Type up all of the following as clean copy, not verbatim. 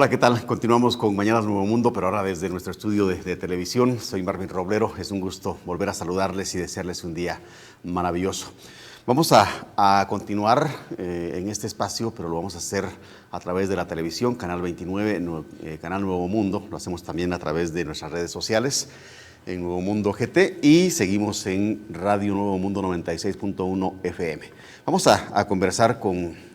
Hola, ¿qué tal? Continuamos con Mañanas Nuevo Mundo, pero ahora desde nuestro estudio de televisión. Soy Marvin Roblero. Es un gusto volver a saludarles y desearles un día maravilloso. Vamos a continuar en este espacio, pero lo vamos a hacer a través de la televisión, Canal 29, Canal Nuevo Mundo. Lo hacemos también a través de nuestras redes sociales, en Nuevo Mundo GT, y seguimos en Radio Nuevo Mundo 96.1 FM. Vamos a conversar con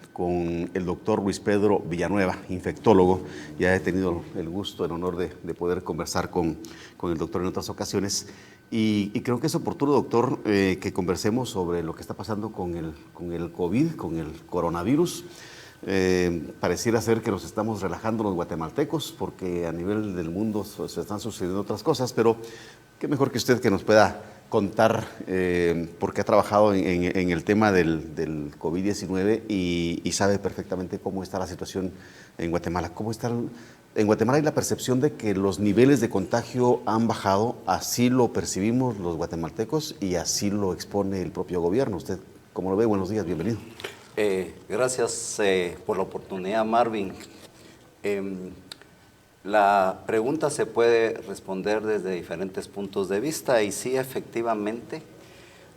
el doctor Luis Pedro Villanueva, infectólogo. Ya he tenido el gusto, el honor de poder conversar con el doctor en otras ocasiones. Y creo que es oportuno, doctor, que conversemos sobre lo que está pasando con el COVID, con el coronavirus. Pareciera ser que nos estamos relajando los guatemaltecos porque a nivel del mundo se están sucediendo otras cosas, pero qué mejor que usted que nos pueda contar, porque ha trabajado en el tema del COVID-19 y sabe perfectamente cómo está la situación en Guatemala. En Guatemala hay la percepción de que los niveles de contagio han bajado, así lo percibimos los guatemaltecos y así lo expone el propio gobierno. ¿Usted cómo lo ve? Buenos días, bienvenido. Gracias por la oportunidad, Marvin. La pregunta se puede responder desde diferentes puntos de vista y sí, efectivamente,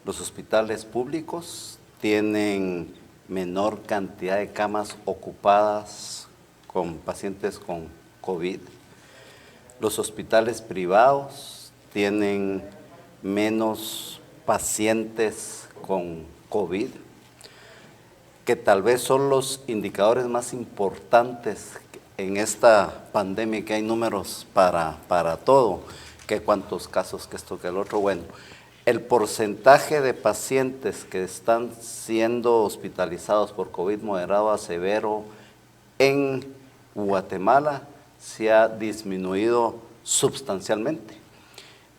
los hospitales públicos tienen menor cantidad de camas ocupadas con pacientes con COVID. Los hospitales privados tienen menos pacientes con COVID, que tal vez son los indicadores más importantes en esta pandemia, que hay números para todo, que cuántos casos, que esto, que el otro. Bueno, el porcentaje de pacientes que están siendo hospitalizados por COVID moderado a severo en Guatemala se ha disminuido sustancialmente.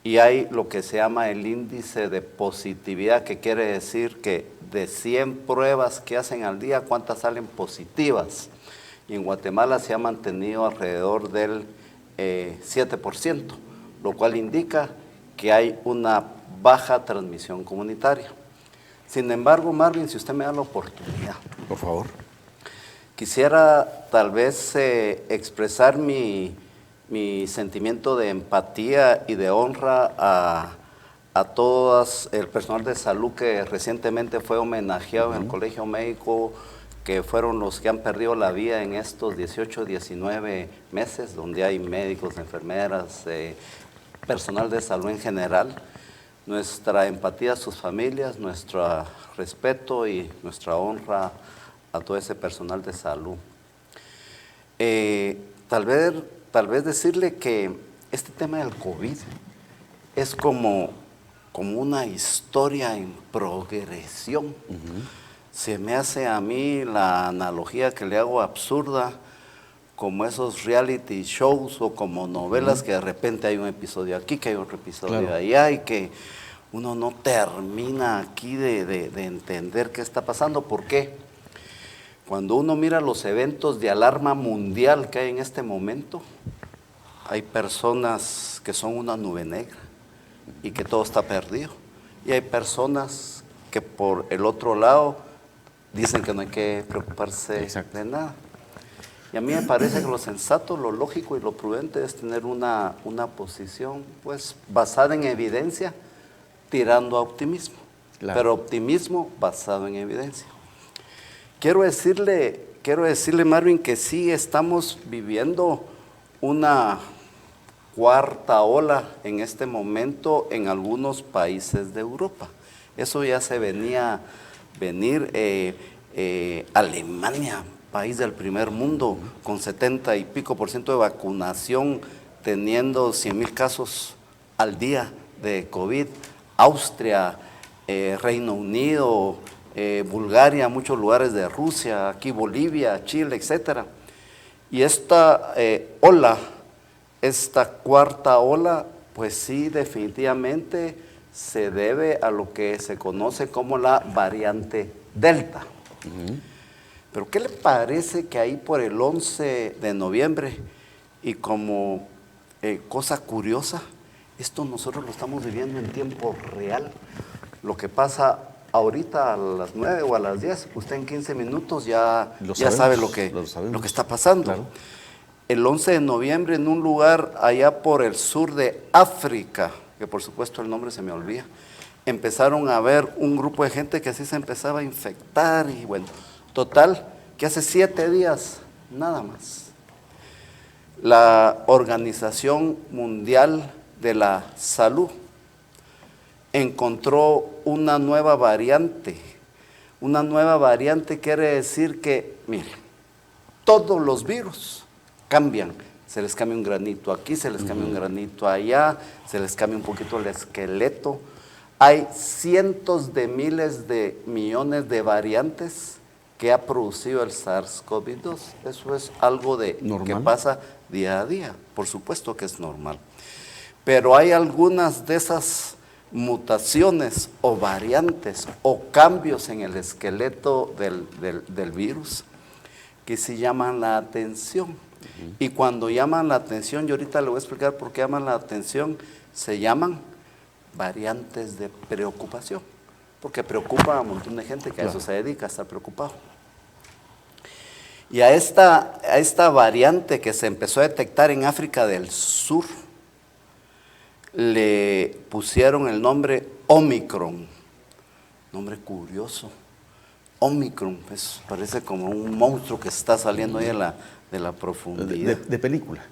Y hay lo que se llama el índice de positividad, que quiere decir que de 100 pruebas que hacen al día, ¿cuántas salen positivas? Y en Guatemala se ha mantenido alrededor del 7%, lo cual indica que hay una baja transmisión comunitaria. Sin embargo, Marvin, si usted me da la oportunidad, por favor. Quisiera tal vez expresar mi sentimiento de empatía y de honra a todas el personal de salud que recientemente fue homenajeado en el Colegio Médico, que fueron los que han perdido la vida en estos 18, 19 meses, donde hay médicos, enfermeras, personal de salud en general. Nuestra empatía a sus familias, nuestro respeto y nuestra honra a todo ese personal de salud. Tal vez decirle que este tema del COVID es como una historia en progresión. Se me hace a mí la analogía que le hago absurda, como esos reality shows o como novelas que de repente hay un episodio aquí, que hay otro episodio allá, y que uno no termina aquí de entender qué está pasando. ¿Por qué? Cuando uno mira los eventos de alarma mundial que hay en este momento, hay personas que son una nube negra y que todo está perdido. Y hay personas que por el otro lado dicen que no hay que preocuparse de nada. Y a mí me parece que lo sensato, lo lógico y lo prudente es tener una posición pues basada en evidencia, tirando a optimismo, pero optimismo basado en evidencia. Quiero decirle, Marvin, que sí estamos viviendo una cuarta ola en este momento en algunos países de Europa. Eso ya se venía venir. Alemania, país del primer mundo, con 70 y pico % de vacunación, teniendo 100,000 casos al día de COVID. Austria, Reino Unido, Bulgaria, muchos lugares de Rusia, aquí Bolivia, Chile, etc. Y esta cuarta ola, pues sí, definitivamente se debe a lo que se conoce como la variante Delta. Pero ¿qué le parece que ahí por el 11 de noviembre, y como cosa curiosa, esto nosotros lo estamos viviendo en tiempo real? Lo que pasa ahorita a las 9 o a las 10, usted en 15 minutos ya sabe lo que está pasando. Claro. el 11 de noviembre en un lugar allá por el sur de África, que por supuesto el nombre se me olvida, empezaron a ver un grupo de gente que así se empezaba a infectar y bueno, total, que hace 7 días, nada más, la Organización Mundial de la Salud encontró una nueva variante. Una nueva variante quiere decir que, mire, todos los virus cambian. Se les cambia un granito aquí, se les cambia un granito allá, se les cambia un poquito el esqueleto. Hay cientos de miles de millones de variantes que ha producido el SARS-CoV-2. Eso es algo que pasa día a día. Por supuesto que es normal. Pero hay algunas de esas mutaciones o variantes o cambios en el esqueleto del virus que sí llaman la atención. Y cuando llaman la atención, yo ahorita le voy a explicar por qué llaman la atención, se llaman variantes de preocupación, porque preocupa a un montón de gente que a eso se dedica, a estar preocupado. Y a esta variante que se empezó a detectar en África del Sur, le pusieron el nombre Omicron, nombre curioso. Omicron, parece como un monstruo que está saliendo ahí de la profundidad. De película.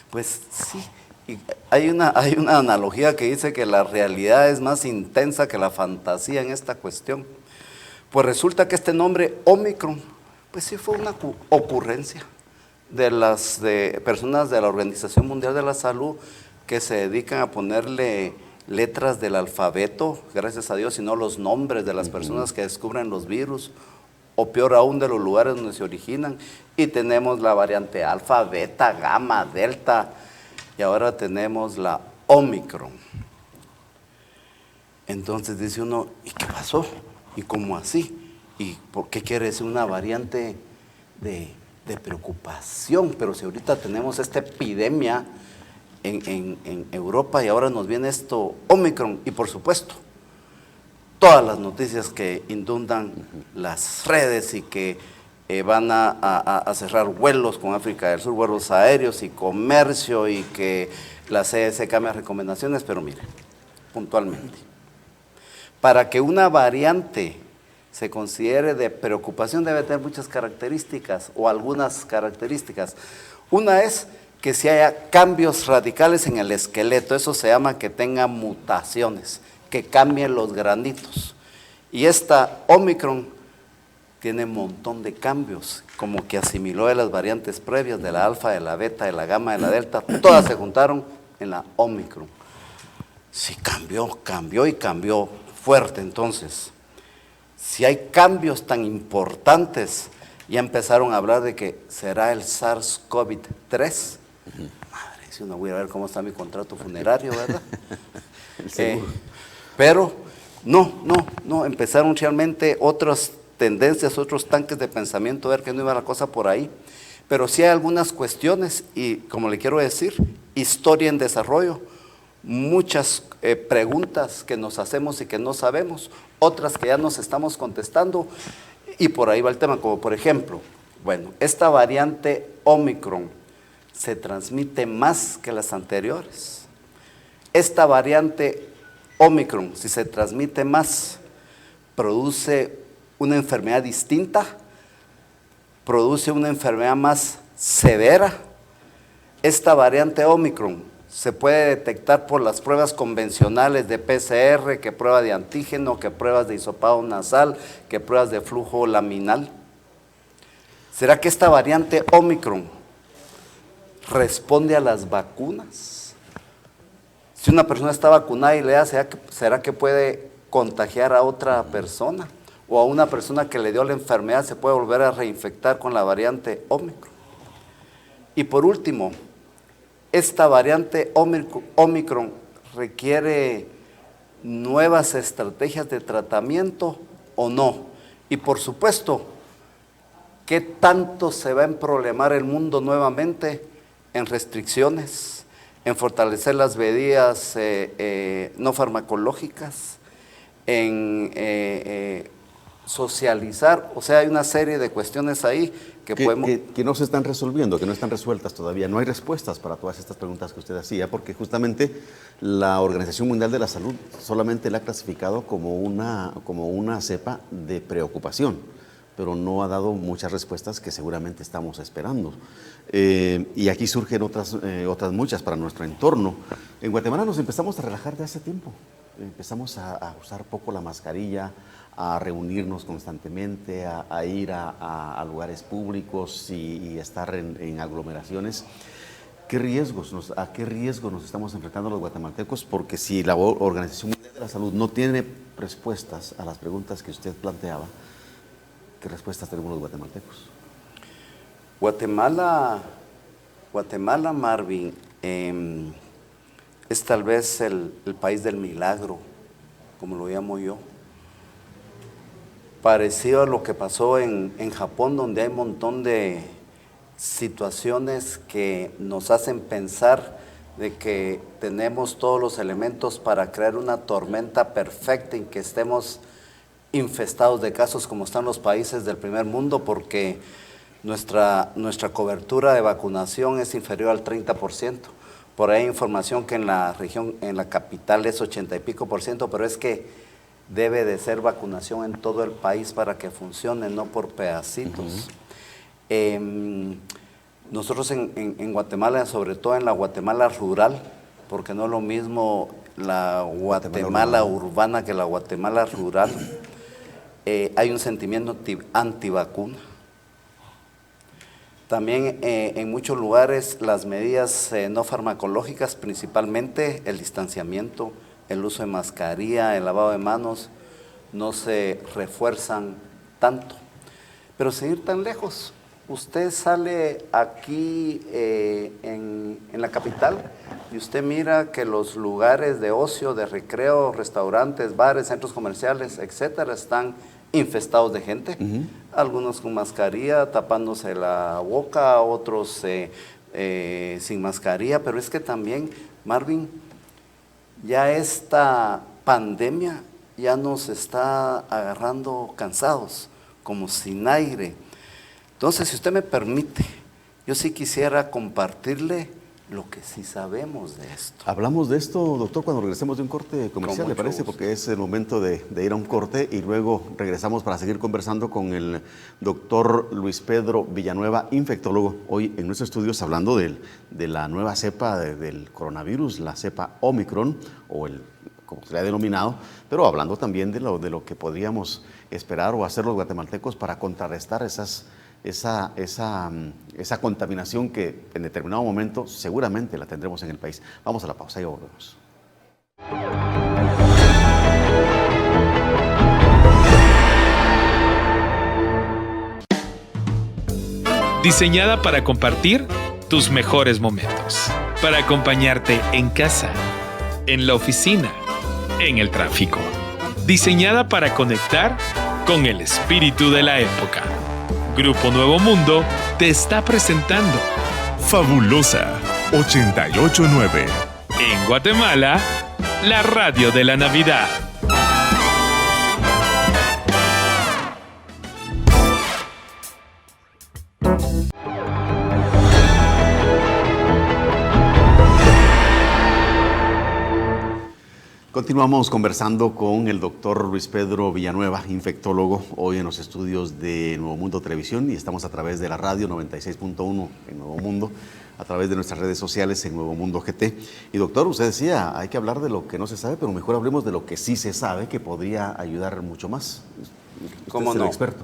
Pues sí, y hay una analogía que dice que la realidad es más intensa que la fantasía en esta cuestión. Pues resulta que este nombre Omicron, pues sí fue una ocurrencia de las personas de la Organización Mundial de la Salud que se dedican a ponerle letras del alfabeto, gracias a Dios, y no los nombres de las personas que descubren los virus, o peor aún de los lugares donde se originan. Y tenemos la variante alfa, beta, gamma, delta, y ahora tenemos la Omicron. Entonces dice uno, ¿y qué pasó? ¿Y cómo así? ¿Y por qué quiere decir una variante de preocupación? Pero si ahorita tenemos esta epidemia en Europa y ahora nos viene esto Omicron, y por supuesto todas las noticias que inundan las redes y que van a cerrar vuelos con África del Sur, vuelos aéreos y comercio, y que la CDC cambia recomendaciones. Pero mire, puntualmente, para que una variante se considere de preocupación debe tener muchas características o algunas características. Una es que si haya cambios radicales en el esqueleto, eso se llama que tenga mutaciones, que cambien los granitos. Y esta Omicron tiene un montón de cambios, como que asimiló de las variantes previas, de la alfa, de la beta, de la gamma, de la delta, todas se juntaron en la Omicron. Sí, cambió y cambió fuerte. Entonces, si hay cambios tan importantes, ya empezaron a hablar de que será el SARS-CoV-3. Madre, si uno voy a ver cómo está mi contrato funerario, ¿verdad? Pero no, empezaron realmente otras tendencias, otros tanques de pensamiento, a ver que no iba la cosa por ahí. Pero sí hay algunas cuestiones y, como le quiero decir, historia en desarrollo, muchas preguntas que nos hacemos y que no sabemos, otras que ya nos estamos contestando, y por ahí va el tema, como por ejemplo, bueno, esta variante Omicron se transmite más que las anteriores. Esta variante Omicron, si se transmite más, produce una enfermedad distinta, produce una enfermedad más severa. Esta variante Omicron se puede detectar por las pruebas convencionales de PCR, que prueba de antígeno, que pruebas de hisopado nasal, que pruebas de flujo laminal. ¿Será que esta variante Omicron responde a las vacunas? Si una persona está vacunada y le da, ¿será que puede contagiar a otra persona? O a una persona que le dio la enfermedad se puede volver a reinfectar con la variante Omicron. Y por último, esta variante Omicron requiere nuevas estrategias de tratamiento o no. Y por supuesto, ¿qué tanto se va a emproblemar el mundo nuevamente en restricciones, en fortalecer las medidas no farmacológicas, en socializar, o sea, hay una serie de cuestiones ahí que podemos... Que no se están resolviendo, que no están resueltas todavía. No hay respuestas para todas estas preguntas que usted hacía, porque justamente la Organización Mundial de la Salud solamente la ha clasificado como una cepa de preocupación, pero no ha dado muchas respuestas que seguramente estamos esperando. Y aquí surgen otras muchas para nuestro entorno. En Guatemala nos empezamos a relajar de hace tiempo. Empezamos a usar poco la mascarilla, a reunirnos constantemente, a ir a lugares públicos y estar en aglomeraciones. ¿A qué riesgo nos estamos enfrentando los guatemaltecos? Porque si la Organización Mundial de la Salud no tiene respuestas a las preguntas que usted planteaba, ¿qué respuestas tenemos los guatemaltecos? Guatemala, Marvin, es tal vez el país del milagro, como lo llamo yo. Parecido a lo que pasó en Japón, donde hay un montón de situaciones que nos hacen pensar de que tenemos todos los elementos para crear una tormenta perfecta en que estemos infestados de casos como están los países del primer mundo, porque nuestra cobertura de vacunación es inferior al 30%. Por ahí hay información que en la región, en la capital es 80 y pico %, pero es que debe de ser vacunación en todo el país para que funcione, no por pedacitos. Nosotros en Guatemala, sobre todo en la Guatemala rural, porque no es lo mismo la Guatemala urbana que la Guatemala rural, hay un sentimiento antivacuna. También en muchos lugares las medidas no farmacológicas, principalmente el distanciamiento, el uso de mascarilla, el lavado de manos, no se refuerzan tanto. Pero sin ir tan lejos, usted sale aquí en la capital y usted mira que los lugares de ocio, de recreo, restaurantes, bares, centros comerciales, etcétera, están infestados de gente. Algunos con mascarilla, tapándose la boca, otros sin mascarilla, pero es que también, Marvin, ya esta pandemia ya nos está agarrando cansados, como sin aire. Entonces, si usted me permite, yo sí quisiera compartirle lo que sí sabemos de esto. Hablamos de esto, doctor, cuando regresemos de un corte comercial, ¿le parece? Porque es el momento de ir a un corte y luego regresamos para seguir conversando con el doctor Luis Pedro Villanueva, infectólogo, hoy en nuestros estudios hablando de la nueva cepa del coronavirus, la cepa Omicron, o como se le ha denominado, pero hablando también de lo que podríamos esperar o hacer los guatemaltecos para contrarrestar esa contaminación que en determinado momento seguramente la tendremos en el país. Vamos a la pausa y volvemos. Diseñada para compartir tus mejores momentos, para acompañarte en casa, en la oficina, en el tráfico. Diseñada para conectar con el espíritu de la época. Grupo Nuevo Mundo te está presentando Fabulosa 889. En Guatemala, la radio de la Navidad. Continuamos conversando con el doctor Luis Pedro Villanueva, infectólogo, hoy en los estudios de Nuevo Mundo Televisión, y estamos a través de la radio 96.1 en Nuevo Mundo, a través de nuestras redes sociales en Nuevo Mundo GT. Y doctor, usted decía, hay que hablar de lo que no se sabe, pero mejor hablemos de lo que sí se sabe, que podría ayudar mucho más. ¿Cómo es el no? experto.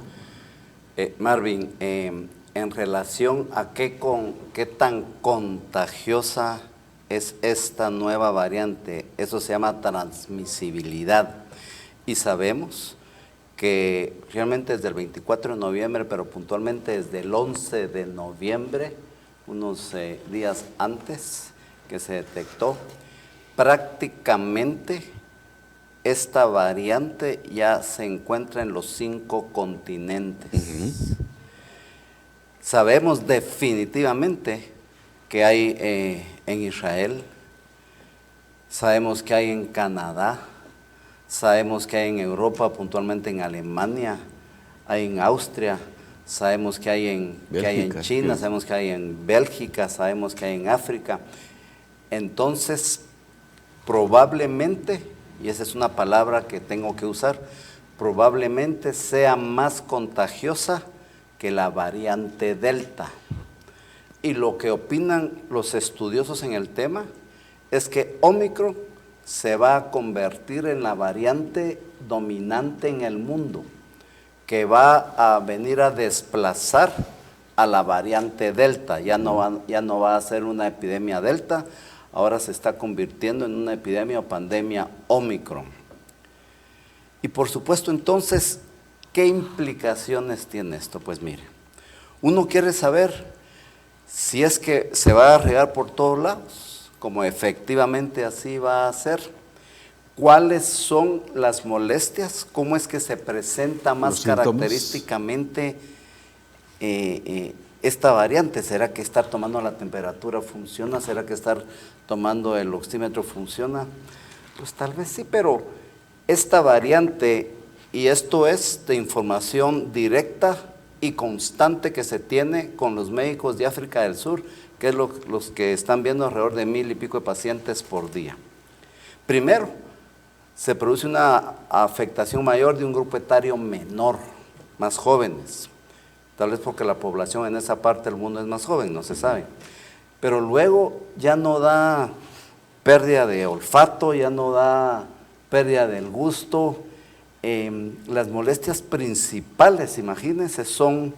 Marvin, en relación a qué tan contagiosa es esta nueva variante, eso se llama transmisibilidad. Y sabemos que realmente desde el 24 de noviembre, pero puntualmente desde el 11 de noviembre, unos días antes que se detectó, prácticamente esta variante ya se encuentra en los 5 continentes. Sabemos definitivamente que hay en Israel, sabemos que hay en Canadá, sabemos que hay en Europa, puntualmente en Alemania, hay en Austria, sabemos que hay en China, sabemos que hay en Bélgica, sabemos que hay en África. Entonces, probablemente, y esa es una palabra que tengo que usar, probablemente sea más contagiosa que la variante Delta. Y lo que opinan los estudiosos en el tema es que Omicron se va a convertir en la variante dominante en el mundo, que va a venir a desplazar a la variante Delta. Ya no va a ser una epidemia Delta, ahora se está convirtiendo en una epidemia o pandemia Omicron. Y por supuesto, entonces, ¿qué implicaciones tiene esto? Pues mire, uno quiere saber si es que se va a regar por todos lados, como efectivamente así va a ser. ¿Cuáles son las molestias? ¿Cómo es que se presenta más característicamente esta variante? ¿Será que estar tomando la temperatura funciona? ¿Será que estar tomando el oxímetro funciona? Pues tal vez sí, pero esta variante, y esto es de información directa y constante que se tiene con los médicos de África del Sur, que es los que están viendo alrededor de 1000 y pico de pacientes por día. Primero, se produce una afectación mayor de un grupo etario menor, más jóvenes, tal vez porque la población en esa parte del mundo es más joven, no se sabe. Pero luego ya no da pérdida de olfato, ya no da pérdida del gusto. Las molestias principales, imagínense, son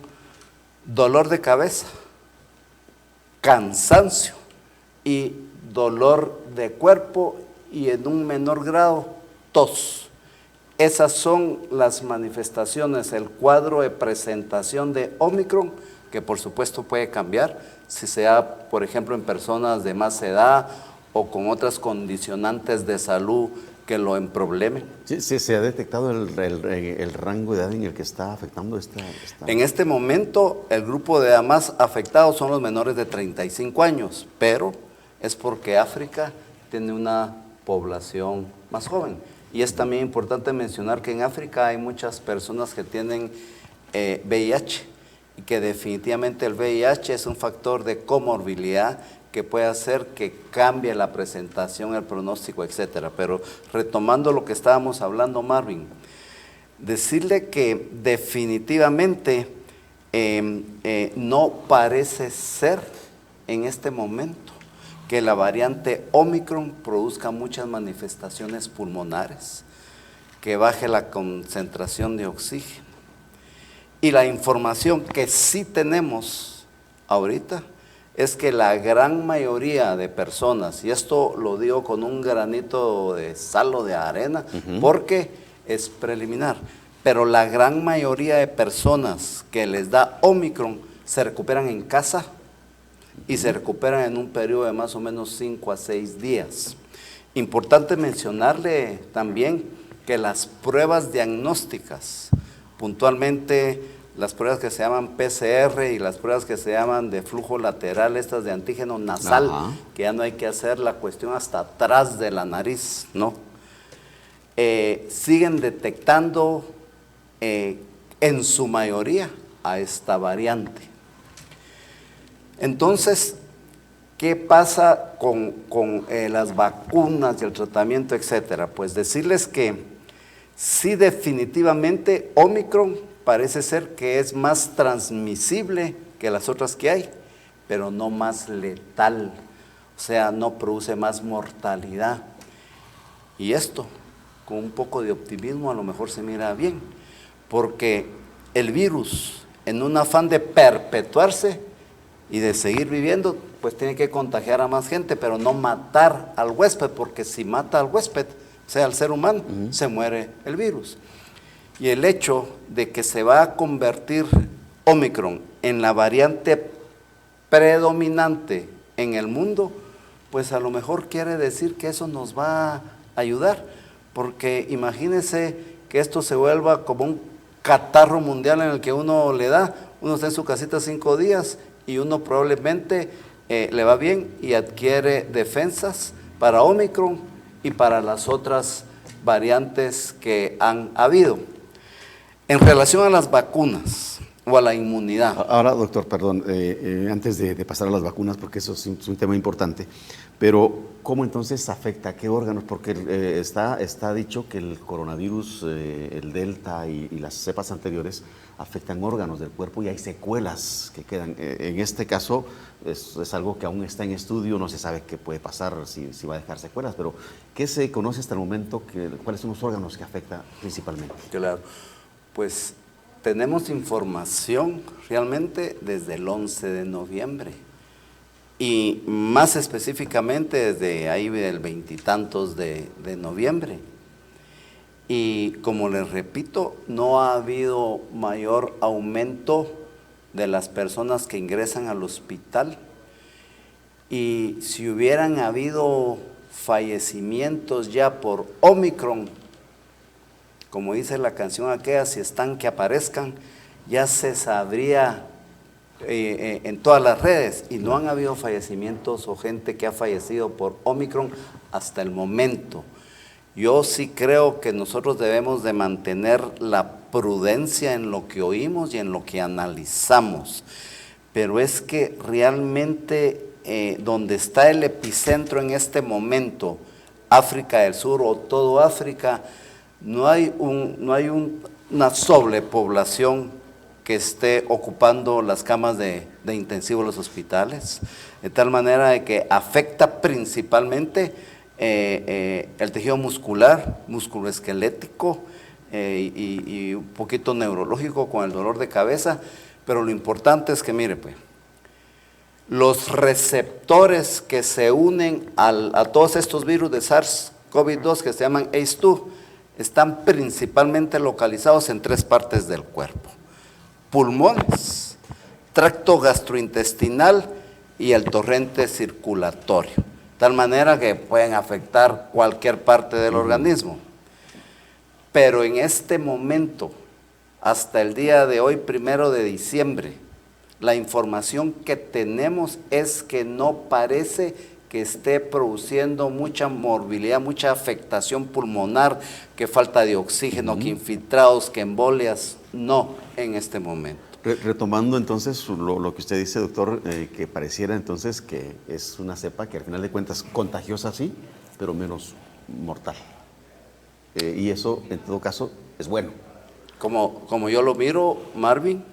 dolor de cabeza, cansancio y dolor de cuerpo, y en un menor grado tos. Esas son las manifestaciones, el cuadro de presentación de Omicron, que por supuesto puede cambiar si se da, por ejemplo, en personas de más edad o con otras condicionantes de salud que lo emproblemen. Sí, ¿se ha detectado el rango de edad en el que está afectando esta? En este momento, el grupo de edad más afectado son los menores de 35 años, pero es porque África tiene una población más joven. Y es también importante mencionar que en África hay muchas personas que tienen VIH, y que definitivamente el VIH es un factor de comorbilidad que puede hacer que cambie la presentación, el pronóstico, etcétera. Pero retomando lo que estábamos hablando, Marvin, decirle que definitivamente no parece ser en este momento que la variante Omicron produzca muchas manifestaciones pulmonares, que baje la concentración de oxígeno. Y la información que sí tenemos ahorita es que la gran mayoría de personas, y esto lo digo con un granito de sal o de arena, porque es preliminar, pero la gran mayoría de personas que les da Omicron se recuperan en casa y se recuperan en un periodo de más o menos 5 a 6 días. Importante mencionarle también que las pruebas diagnósticas, puntualmente las pruebas que se llaman PCR y las pruebas que se llaman de flujo lateral, estas de antígeno nasal, que ya no hay que hacer la cuestión hasta atrás de la nariz, ¿no? Siguen detectando en su mayoría a esta variante. Entonces, ¿qué pasa con las vacunas y el tratamiento, etcétera? Pues decirles que sí, definitivamente Omicron parece ser que es más transmisible que las otras que hay, pero no más letal, o sea, no produce más mortalidad. Y esto, con un poco de optimismo, a lo mejor se mira bien, porque el virus, en un afán de perpetuarse y de seguir viviendo, pues tiene que contagiar a más gente, pero no matar al huésped, porque si mata al huésped, o sea, al ser humano, se muere el virus. Y el hecho de que se va a convertir Omicron en la variante predominante en el mundo, pues a lo mejor quiere decir que eso nos va a ayudar, porque imagínense que esto se vuelva como un catarro mundial en el que uno le da, uno está en su casita 5 días y uno probablemente le va bien y adquiere defensas para Omicron y para las otras variantes que han habido. En relación a las vacunas o a la inmunidad. Ahora, doctor, perdón, antes de pasar a las vacunas, porque eso es un tema importante, pero ¿cómo entonces afecta? ¿Qué órganos? Porque está dicho que el coronavirus, el Delta y las cepas anteriores afectan órganos del cuerpo y hay secuelas que quedan. En este caso es algo que aún está en estudio, no se sabe qué puede pasar, si va a dejar secuelas, pero ¿qué se conoce hasta el momento? ¿Cuáles son los órganos que afecta principalmente? Claro, pues tenemos información realmente desde el 11 de noviembre y más específicamente desde ahí del veintitantos de noviembre. Y como les repito, no ha habido mayor aumento de las personas que ingresan al hospital. Y si hubieran habido fallecimientos ya por Omicron, como dice la canción aquella, si están que aparezcan, ya se sabría en todas las redes. Y no han habido fallecimientos o gente que ha fallecido por Omicron hasta el momento. Yo sí creo que nosotros debemos de mantener la prudencia en lo que oímos y en lo que analizamos. Pero es que realmente donde está el epicentro en este momento, África del Sur o todo África, no hay una sobrepoblación que esté ocupando las camas de intensivo de los hospitales, de tal manera de que afecta principalmente el tejido muscular, musculoesquelético y un poquito neurológico con el dolor de cabeza, pero lo importante es que, mire, pues, los receptores que se unen a todos estos virus de SARS-CoV-2 que se llaman ACE2 están principalmente localizados en 3 partes del cuerpo: pulmones, tracto gastrointestinal y el torrente circulatorio, de tal manera que pueden afectar cualquier parte del organismo. Pero en este momento, hasta el día de hoy, 1 de diciembre, la información que tenemos es que no parece que esté produciendo mucha morbilidad, mucha afectación pulmonar, que falta de oxígeno, que infiltrados, que embolias, no en este momento. Retomando entonces lo que usted dice, doctor, que pareciera entonces que es una cepa que al final de cuentas contagiosa sí, pero menos mortal. Y eso en todo caso es bueno. Como yo lo miro, Marvin,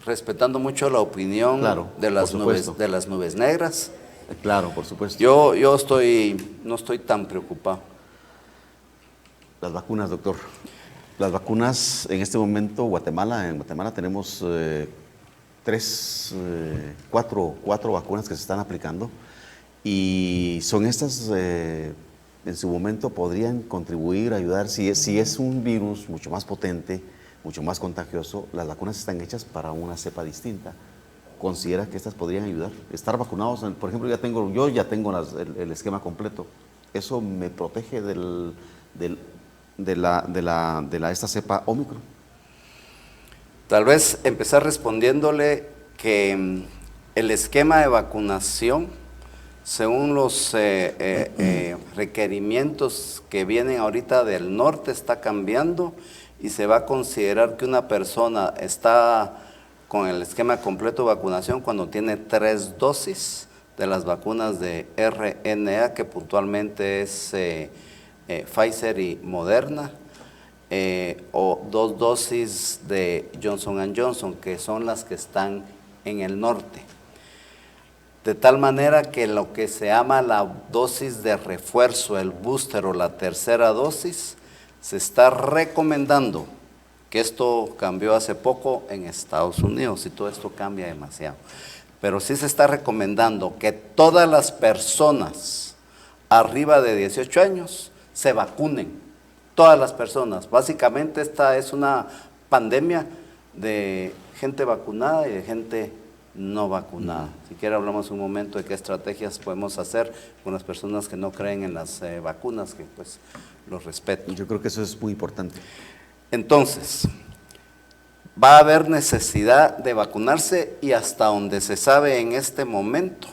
respetando mucho la opinión de las nubes negras. Claro, por supuesto. Yo no estoy tan preocupado. Las vacunas, doctor. Las vacunas en este momento, en Guatemala tenemos 4 vacunas que se están aplicando y son estas, en su momento podrían contribuir, ayudar, si es un virus mucho más potente, mucho más contagioso, las vacunas están hechas para una cepa distinta. ¿Considera que estas podrían ayudar? Estar vacunados, por ejemplo, yo ya tengo el esquema completo. ¿Eso me protege de esta cepa Omicron? Tal vez empezar respondiéndole que el esquema de vacunación, según los requerimientos que vienen ahorita del norte, está cambiando y se va a considerar que una persona está con el esquema completo de vacunación cuando tiene 3 dosis de las vacunas de RNA, que puntualmente es Pfizer y Moderna, o 2 dosis de Johnson & Johnson, que son las que están en el norte. De tal manera que lo que se llama la dosis de refuerzo, el booster o la tercera dosis, se está recomendando, que esto cambió hace poco en Estados Unidos y todo esto cambia demasiado, pero sí se está recomendando que todas las personas arriba de 18 años se vacunen, todas las personas. Básicamente esta es una pandemia de gente vacunada y de gente no vacunada. Si quiere hablamos un momento de qué estrategias podemos hacer con las personas que no creen en las vacunas, que pues los respeto. Yo creo que eso es muy importante. Entonces, va a haber necesidad de vacunarse y hasta donde se sabe en este momento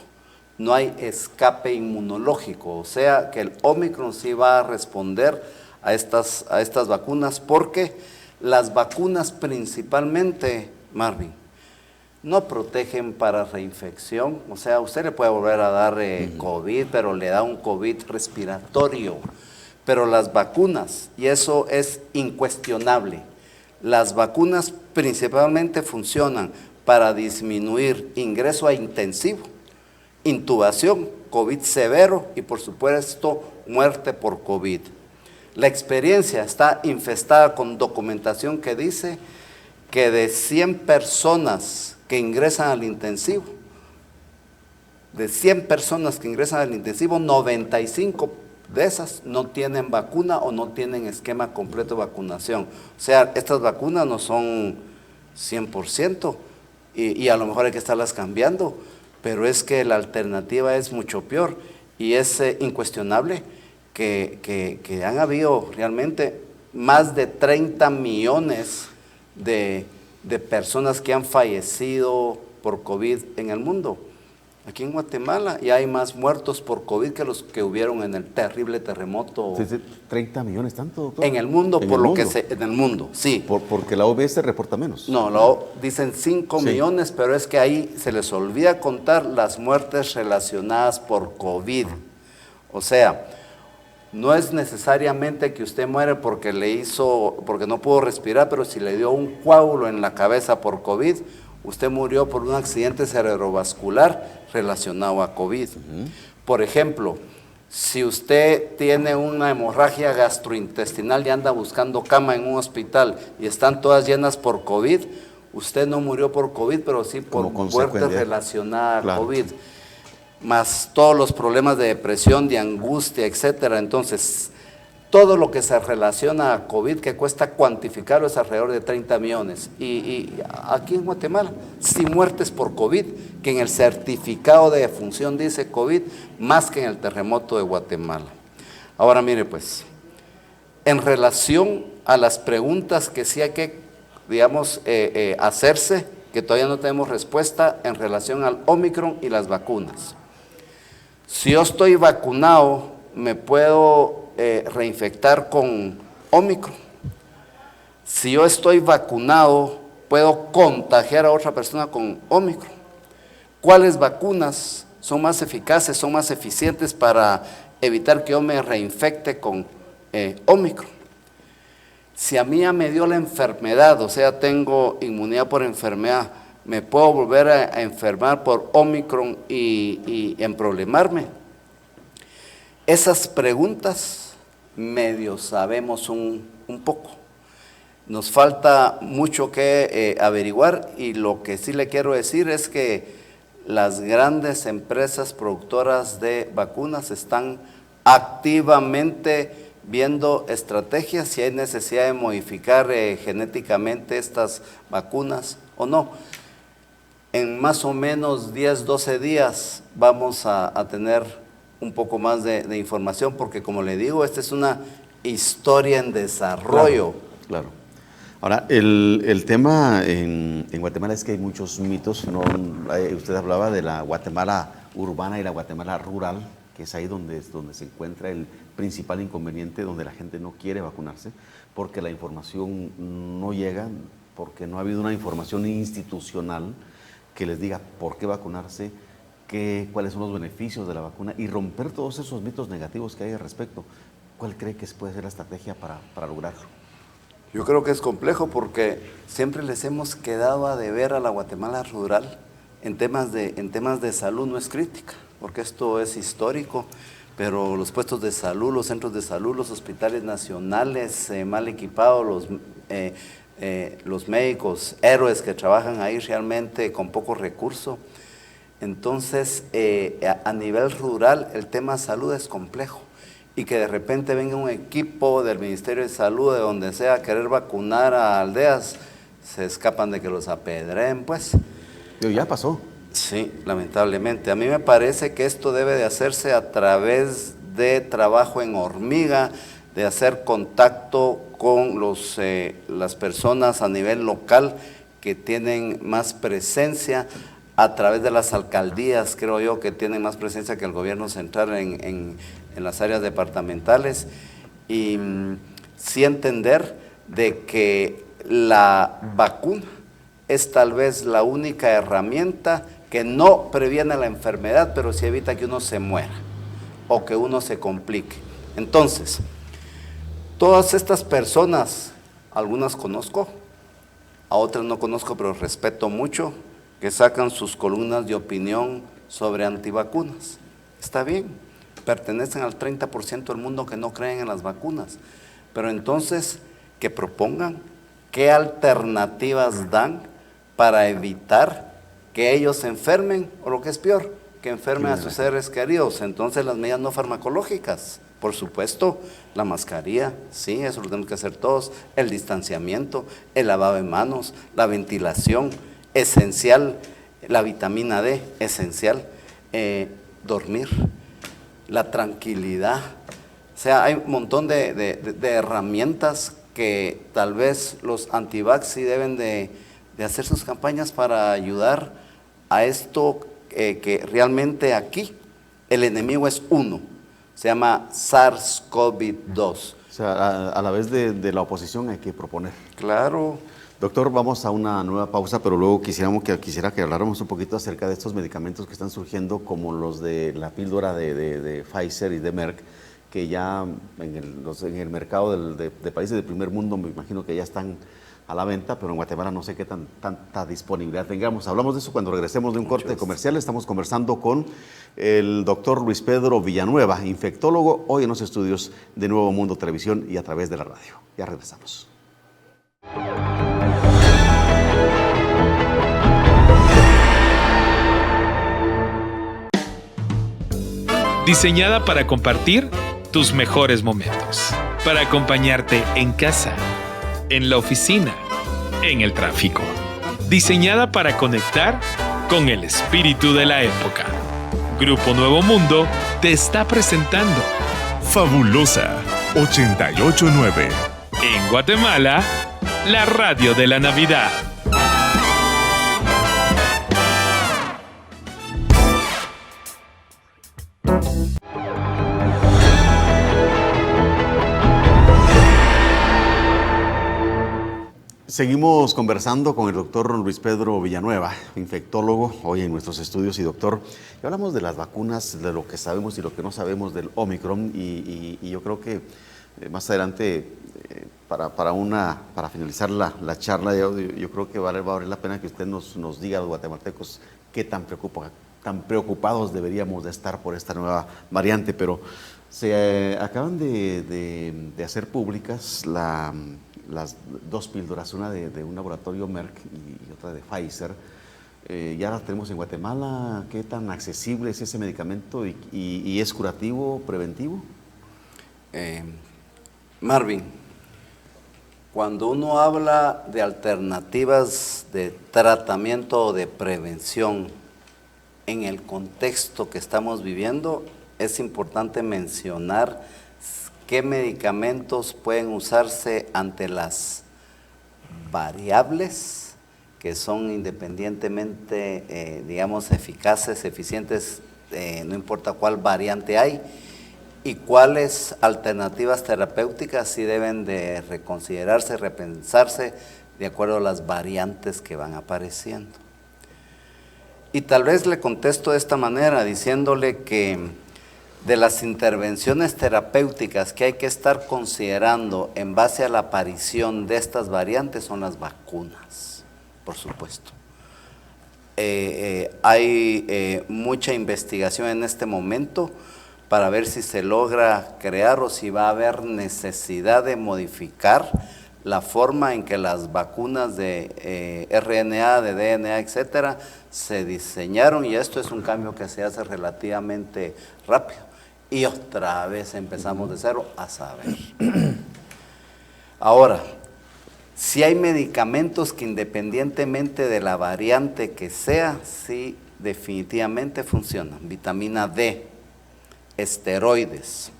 no hay escape inmunológico, o sea que el Omicron sí va a responder a estas vacunas, porque las vacunas principalmente, Marvin, no protegen para reinfección. O sea, usted le puede volver a dar COVID, pero le da un COVID respiratorio. Pero las vacunas, y eso es incuestionable, las vacunas principalmente funcionan para disminuir ingreso a intensivo, intubación, COVID severo y por supuesto muerte por COVID. La experiencia está infestada con documentación que dice que de 100 personas que ingresan al intensivo, 95 de esas no tienen vacuna o no tienen esquema completo de vacunación. O sea, estas vacunas no son 100% y a lo mejor hay que estarlas cambiando, pero es que la alternativa es mucho peor y es incuestionable que han habido realmente más de 30 millones de personas que han fallecido por COVID en el mundo. Aquí en Guatemala ya hay más muertos por COVID que los que hubieron en el terrible terremoto. 30 millones, ¿tanto, doctor? En el mundo, en el mundo, sí. Porque la OMS reporta menos. No, dicen 5 millones, pero es que ahí se les olvida contar las muertes relacionadas por COVID. O sea, no es necesariamente que usted muere porque no pudo respirar, pero si le dio un coágulo en la cabeza por COVID, usted murió por un accidente cerebrovascular relacionado a COVID. Por ejemplo, si usted tiene una hemorragia gastrointestinal y anda buscando cama en un hospital y están todas llenas por COVID, usted no murió por COVID, pero sí por muerte relacionada a COVID, más todos los problemas de depresión, de angustia, etcétera. Entonces, todo lo que se relaciona a COVID, que cuesta cuantificarlo, es alrededor de 30 millones. Y aquí en Guatemala, sin muertes por COVID, que en el certificado de defunción dice COVID, más que en el terremoto de Guatemala. Ahora mire pues, en relación a las preguntas que sí hay que, digamos, hacerse, que todavía no tenemos respuesta en relación al Omicron y las vacunas. Si yo estoy vacunado, me puedo reinfectar con Omicron. Si yo estoy vacunado, puedo contagiar a otra persona con Omicron. ¿Cuáles vacunas son más eficaces, son más eficientes para evitar que yo me reinfecte con Omicron? Si a mí ya me dio la enfermedad, o sea, tengo inmunidad por enfermedad, ¿me puedo volver a enfermar por Omicron y emproblemarme? Esas preguntas medio sabemos un poco. Nos falta mucho que averiguar y lo que sí le quiero decir es que las grandes empresas productoras de vacunas están activamente viendo estrategias si hay necesidad de modificar genéticamente estas vacunas o no. En más o menos 10, 12 días vamos a tener un poco más de información, porque como le digo, esta es una historia en desarrollo. Claro. Ahora, el tema en Guatemala es que hay muchos mitos. Usted hablaba de la Guatemala urbana y la Guatemala rural, que es ahí donde se encuentra el principal inconveniente, donde la gente no quiere vacunarse, porque la información no llega, porque no ha habido una información institucional que les diga por qué vacunarse, cuáles son los beneficios de la vacuna y romper todos esos mitos negativos que hay al respecto. ¿Cuál cree que puede ser la estrategia para lograrlo? Yo creo que es complejo porque siempre les hemos quedado a deber a la Guatemala rural en temas de salud. No es crítica, porque esto es histórico, pero los puestos de salud, los centros de salud, los hospitales nacionales mal equipados, los médicos, héroes que trabajan ahí realmente con poco recurso. Entonces, a nivel rural, el tema salud es complejo. Y que de repente venga un equipo del Ministerio de Salud, de donde sea, a querer vacunar a aldeas, se escapan de que los apedreen, pues. Pero ya pasó. Sí, lamentablemente. A mí me parece que esto debe de hacerse a través de trabajo en hormiga, de hacer contacto con las personas a nivel local que tienen más presencia, a través de las alcaldías, creo yo, que tienen más presencia que el gobierno central en las áreas departamentales, y sí entender de que la vacuna es tal vez la única herramienta que no previene la enfermedad, pero sí evita que uno se muera o que uno se complique. Entonces, todas estas personas, algunas conozco, a otras no conozco, pero respeto mucho, que sacan sus columnas de opinión sobre antivacunas. Está bien, pertenecen al 30% del mundo que no creen en las vacunas, pero entonces que propongan qué alternativas dan para evitar que ellos se enfermen, o lo que es peor, que enfermen a sus seres queridos. Entonces las medidas no farmacológicas, por supuesto, la mascarilla, sí, eso lo tenemos que hacer todos, el distanciamiento, el lavado de manos, la ventilación, esencial, la vitamina D, esencial, dormir, la tranquilidad. O sea, hay un montón de herramientas que tal vez los antivax sí deben de hacer sus campañas para ayudar a esto, que realmente aquí el enemigo es uno, se llama SARS-CoV-2. O sea, a la vez de la oposición hay que proponer. Claro. Doctor, vamos a una nueva pausa, pero luego quisiera que habláramos un poquito acerca de estos medicamentos que están surgiendo, como los de la píldora de Pfizer y de Merck, que ya en el mercado de países del primer mundo me imagino que ya están a la venta, pero en Guatemala no sé qué tanta disponibilidad tengamos. Hablamos de eso cuando regresemos de un corte comercial. Estamos conversando con el doctor Luis Pedro Villanueva, infectólogo, hoy en los estudios de Nuevo Mundo Televisión y a través de la radio. Ya regresamos. Diseñada para compartir tus mejores momentos, para acompañarte en casa, en la oficina, en el tráfico. Diseñada para conectar con el espíritu de la época. Grupo Nuevo Mundo te está presentando Fabulosa 889. En Guatemala, la radio de la Navidad. Seguimos conversando con el doctor Luis Pedro Villanueva, infectólogo, hoy en nuestros estudios. Y doctor, y hablamos de las vacunas, de lo que sabemos y lo que no sabemos del Omicron, y yo creo que más adelante, para finalizar la charla, yo creo que va a valer la pena que usted nos diga a los guatemaltecos qué tan preocupados deberíamos de estar por esta nueva variante. Pero se acaban de hacer públicas las dos píldoras, una de un laboratorio Merck y otra de Pfizer. Ya las tenemos en Guatemala. ¿Qué tan accesible es ese medicamento y es curativo, preventivo? Marvin, cuando uno habla de alternativas de tratamiento o de prevención en el contexto que estamos viviendo, es importante mencionar qué medicamentos pueden usarse ante las variables que son independientemente, digamos, eficaces, eficientes, no importa cuál variante hay, y cuáles alternativas terapéuticas sí deben de reconsiderarse, repensarse de acuerdo a las variantes que van apareciendo. Y tal vez le contesto de esta manera, diciéndole que de las intervenciones terapéuticas que hay que estar considerando en base a la aparición de estas variantes son las vacunas, por supuesto. Hay mucha investigación en este momento para ver si se logra crear o si va a haber necesidad de modificar la forma en que las vacunas de RNA, de DNA, etcétera, se diseñaron, y esto es un cambio que se hace relativamente rápido. Y otra vez empezamos de cero a saber. Ahora, si hay medicamentos que independientemente de la variante que sea, sí definitivamente funcionan. Vitamina D, esteroides.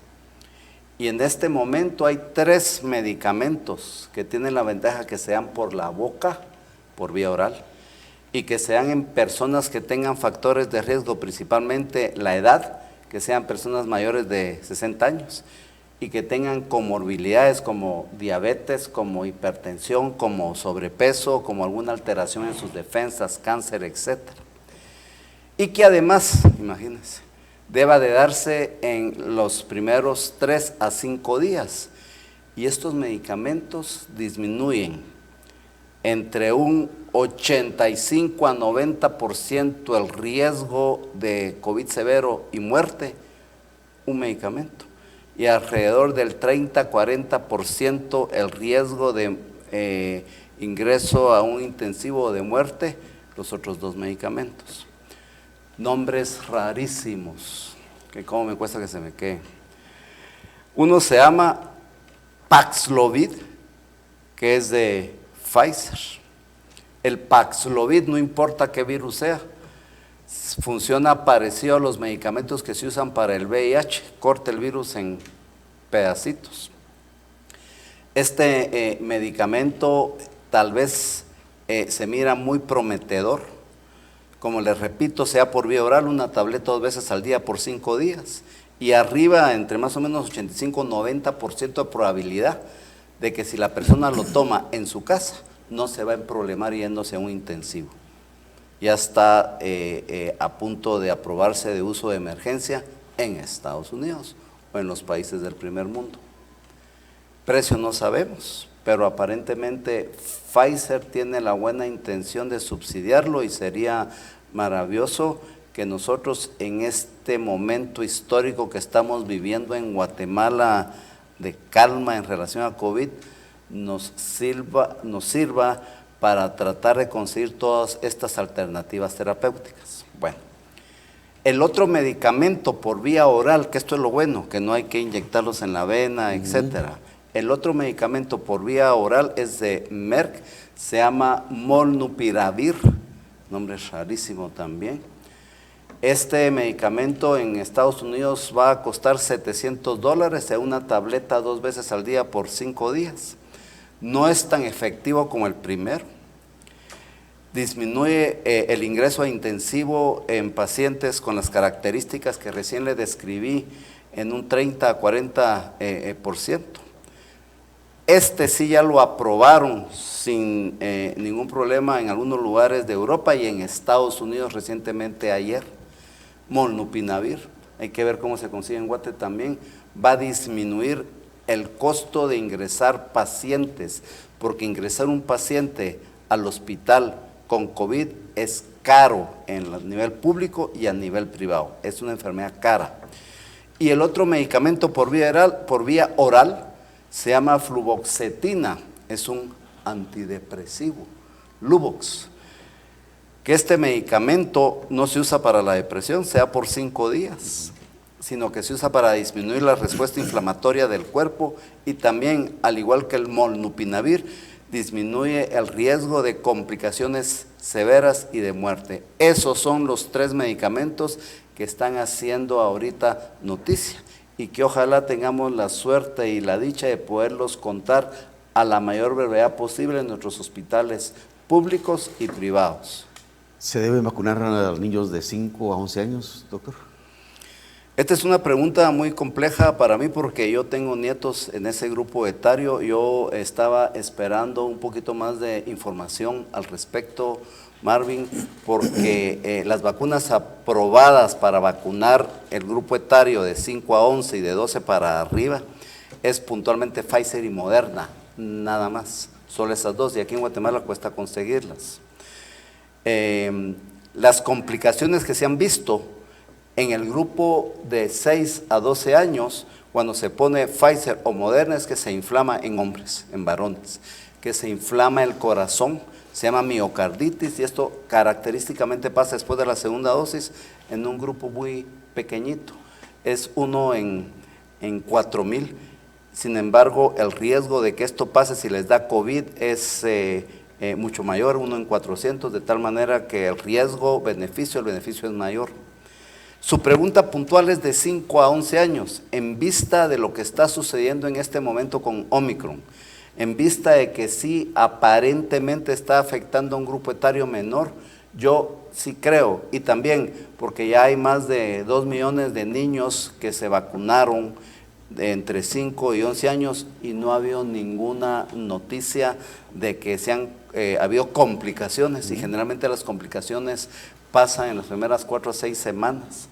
Y en este momento hay 3 medicamentos que tienen la ventaja que sean por la boca, por vía oral, y que sean en personas que tengan factores de riesgo, principalmente la edad, que sean personas mayores de 60 años y que tengan comorbilidades como diabetes, como hipertensión, como sobrepeso, como alguna alteración en sus defensas, cáncer, etc. Y que además, imagínense, deba de darse en los primeros 3 a 5 días. Y estos medicamentos disminuyen entre un 85 a 90% el riesgo de COVID severo y muerte, un medicamento. Y alrededor del 30-40% el riesgo de ingreso a un intensivo de muerte, los otros 2 medicamentos. Nombres rarísimos, que cómo me cuesta que se me quede. Uno se llama Paxlovid, que es de Pfizer. El Paxlovid, no importa qué virus sea, funciona parecido a los medicamentos que se usan para el VIH, corta el virus en pedacitos. Este medicamento tal vez se mira muy prometedor. Como les repito, sea por vía oral, una tableta 2 veces al día por 5 días. Y arriba, entre más o menos 85-90% de probabilidad de que si la persona lo toma en su casa, no se va a emproblemar yéndose a un intensivo. Ya está a punto de aprobarse de uso de emergencia en Estados Unidos o en los países del primer mundo. Precio no sabemos, pero aparentemente Pfizer tiene la buena intención de subsidiarlo y sería maravilloso que nosotros en este momento histórico que estamos viviendo en Guatemala de calma en relación a COVID, nos sirva para tratar de conseguir todas estas alternativas terapéuticas. Bueno, el otro medicamento por vía oral, que esto es lo bueno, que no hay que inyectarlos en la vena, etcétera. El otro medicamento por vía oral es de Merck, se llama Molnupiravir, nombre rarísimo también. Este medicamento en Estados Unidos va a costar $700 en una tableta 2 veces al día por 5 días. No es tan efectivo como el primero. Disminuye el ingreso a intensivo en pacientes con las características que recién le describí en un 30 a 40%. Este sí ya lo aprobaron sin ningún problema en algunos lugares de Europa y en Estados Unidos recientemente ayer. Molnupiravir, hay que ver cómo se consigue en Guate también, va a disminuir el costo de ingresar pacientes, porque ingresar un paciente al hospital con COVID es caro en el nivel público y a nivel privado, es una enfermedad cara. Y el otro medicamento por vía oral se llama fluvoxetina, es un antidepresivo, Luvox, que este medicamento no se usa para la depresión, sea por 5 días, sino que se usa para disminuir la respuesta inflamatoria del cuerpo y también, al igual que el Molnupiravir, disminuye el riesgo de complicaciones severas y de muerte. Esos son los 3 medicamentos que están haciendo ahorita noticia y que ojalá tengamos la suerte y la dicha de poderlos contar a la mayor brevedad posible en nuestros hospitales públicos y privados. ¿Se debe vacunar a los niños de 5 a 11 años, doctor? Esta es una pregunta muy compleja para mí porque yo tengo nietos en ese grupo etario. Yo estaba esperando un poquito más de información al respecto, Marvin, porque las vacunas aprobadas para vacunar el grupo etario de 5 a 11 y de 12 para arriba es puntualmente Pfizer y Moderna, nada más, solo esas 2, y aquí en Guatemala cuesta conseguirlas. Las complicaciones que se han visto en el grupo de 6 a 12 años, cuando se pone Pfizer o Moderna, es que se inflama en hombres, en varones, que se inflama el corazón, se llama miocarditis, y esto característicamente pasa después de la segunda dosis en un grupo muy pequeñito, es 1 en 4,000. Sin embargo, el riesgo de que esto pase si les da COVID es mucho mayor, 1 en 400, de tal manera que el beneficio es mayor. Su pregunta puntual es de 5 a 11 años, en vista de lo que está sucediendo en este momento con Omicron, en vista de que sí aparentemente está afectando a un grupo etario menor, yo sí creo, y también porque ya hay más de 2 millones de niños que se vacunaron de entre 5 y 11 años y no ha habido ninguna noticia de que se han habido complicaciones, y generalmente las complicaciones pasan en las primeras 4 a 6 semanas.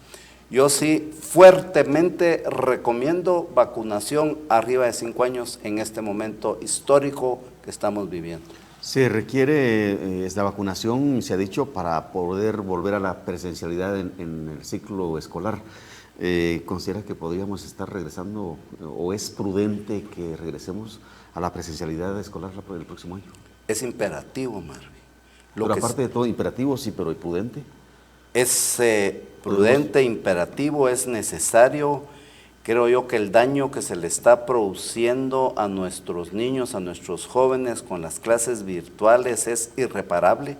Yo sí fuertemente recomiendo vacunación arriba de 5 años en este momento histórico que estamos viviendo. Se requiere esta vacunación, se ha dicho, para poder volver a la presencialidad en el ciclo escolar. ¿Considera que podríamos estar regresando o es prudente que regresemos a la presencialidad escolar el próximo año? Es imperativo, Marvin. Pero aparte de todo, imperativo, sí, pero ¿y prudente? Es prudente, imperativo, es necesario. Creo yo que el daño que se le está produciendo a nuestros niños, a nuestros jóvenes con las clases virtuales es irreparable.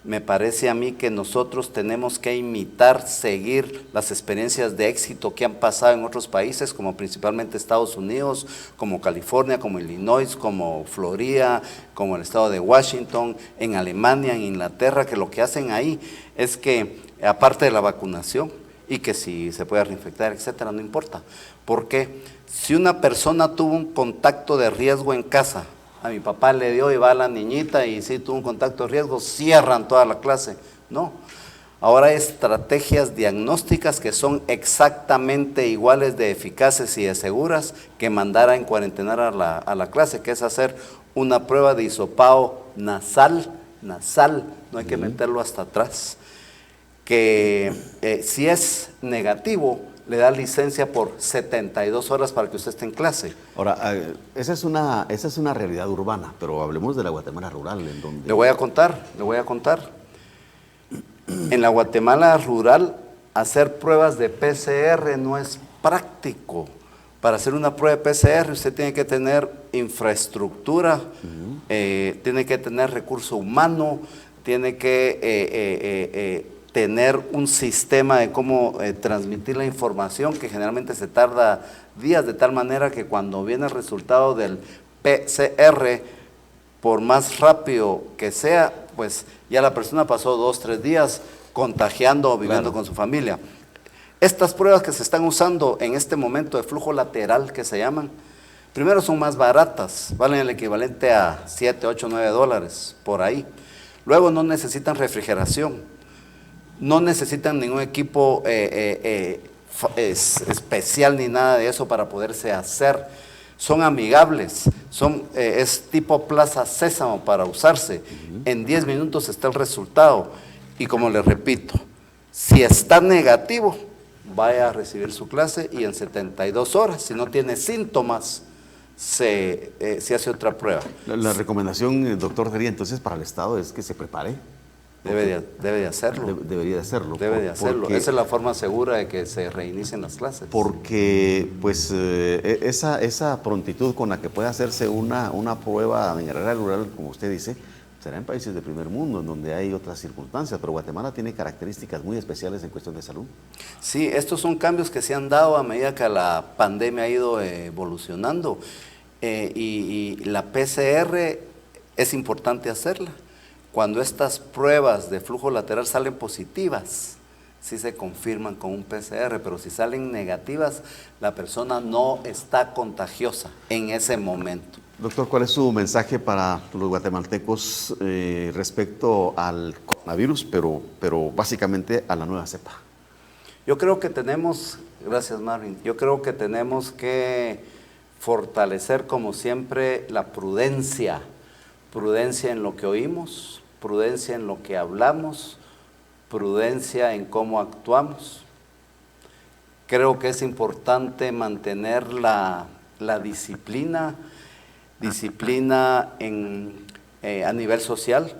Me parece a mí que nosotros tenemos que imitar, seguir las experiencias de éxito que han pasado en otros países, como principalmente Estados Unidos, como California, como Illinois, como Florida, como el estado de Washington, en Alemania, en Inglaterra, que lo que hacen ahí es que, aparte de la vacunación, y que si se puede reinfectar, etcétera, no importa. Porque si una persona tuvo un contacto de riesgo en casa, a mi papá le dio y va a la niñita y sí tuvo un contacto de riesgo, cierran toda la clase. No. Ahora hay estrategias diagnósticas que son exactamente iguales de eficaces y de seguras que mandar a cuarentenar a la clase, que es hacer una prueba de hisopado nasal, no hay que meterlo hasta atrás, que si es negativo, le da licencia por 72 horas para que usted esté en clase. Ahora, esa es una realidad urbana, pero hablemos de la Guatemala rural, en donde... Le voy a contar. En la Guatemala rural, hacer pruebas de PCR no es práctico. Para hacer una prueba de PCR, usted tiene que tener infraestructura, tiene que tener recurso humano, tiene que tener un sistema de cómo transmitir la información, que generalmente se tarda días, de tal manera que cuando viene el resultado del PCR, por más rápido que sea, pues ya la persona pasó 2 o 3 días contagiando o viviendo con su familia. Estas pruebas que se están usando en este momento de flujo lateral, que se llaman, primero son más baratas, valen el equivalente a 7, 8, 9 dólares por ahí. Luego no necesitan refrigeración. No necesitan ningún equipo especial ni nada de eso para poderse hacer. Son amigables, es tipo Plaza Sésamo para usarse. En 10 minutos está el resultado. Y como les repito, si está negativo, vaya a recibir su clase y en 72 horas, si no tiene síntomas, se hace otra prueba. La recomendación, doctor, sería entonces para el Estado es que se prepare. Debe de hacerlo. Debería de hacerlo. Debe de hacerlo. Esa es la forma segura de que se reinicien las clases. Porque pues esa prontitud con la que puede hacerse una prueba en el área rural, como usted dice, será en países de primer mundo, en donde hay otras circunstancias, pero Guatemala tiene características muy especiales en cuestión de salud. Sí, estos son cambios que se han dado a medida que la pandemia ha ido evolucionando, y la PCR es importante hacerla. Cuando estas pruebas de flujo lateral salen positivas, sí se confirman con un PCR, pero si salen negativas, la persona no está contagiosa en ese momento. Doctor, ¿cuál es su mensaje para los guatemaltecos respecto al coronavirus, pero básicamente a la nueva cepa? Yo creo que tenemos, gracias Marvin, yo creo que tenemos que fortalecer como siempre la prudencia en lo que oímos, prudencia en lo que hablamos, prudencia en cómo actuamos. Creo que es importante mantener la disciplina a nivel social,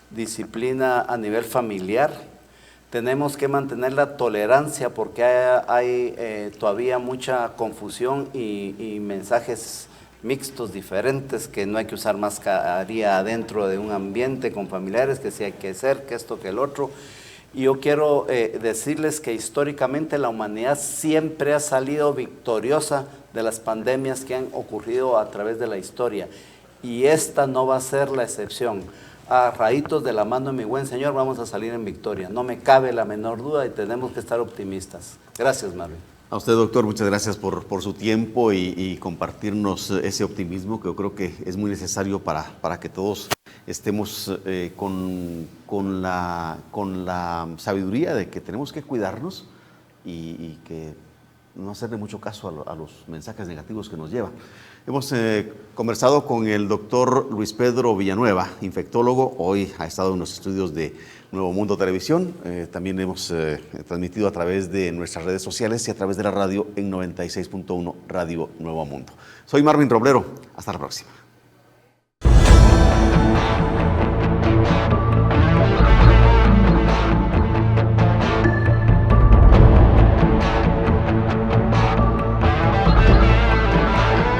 disciplina a nivel familiar. Tenemos que mantener la tolerancia porque hay todavía mucha confusión y mensajes mixtos, diferentes, que no hay que usar mascarilla adentro de un ambiente con familiares, que sí hay que hacer, que esto, que el otro. Y yo quiero decirles que históricamente la humanidad siempre ha salido victoriosa de las pandemias que han ocurrido a través de la historia. Y esta no va a ser la excepción. Agarraditos de la mano de mi buen Señor vamos a salir en victoria. No me cabe la menor duda y tenemos que estar optimistas. Gracias, Marvin. A usted, doctor, muchas gracias por su tiempo y compartirnos ese optimismo que yo creo que es muy necesario para que todos estemos con la sabiduría de que tenemos que cuidarnos y que no hacerle mucho caso a los mensajes negativos que nos llevan. Hemos conversado con el doctor Luis Pedro Villanueva, infectólogo. Hoy ha estado en los estudios de Nuevo Mundo Televisión. También hemos transmitido a través de nuestras redes sociales y a través de la radio en 96.1 Radio Nuevo Mundo. Soy Marvin Roblero. Hasta la próxima.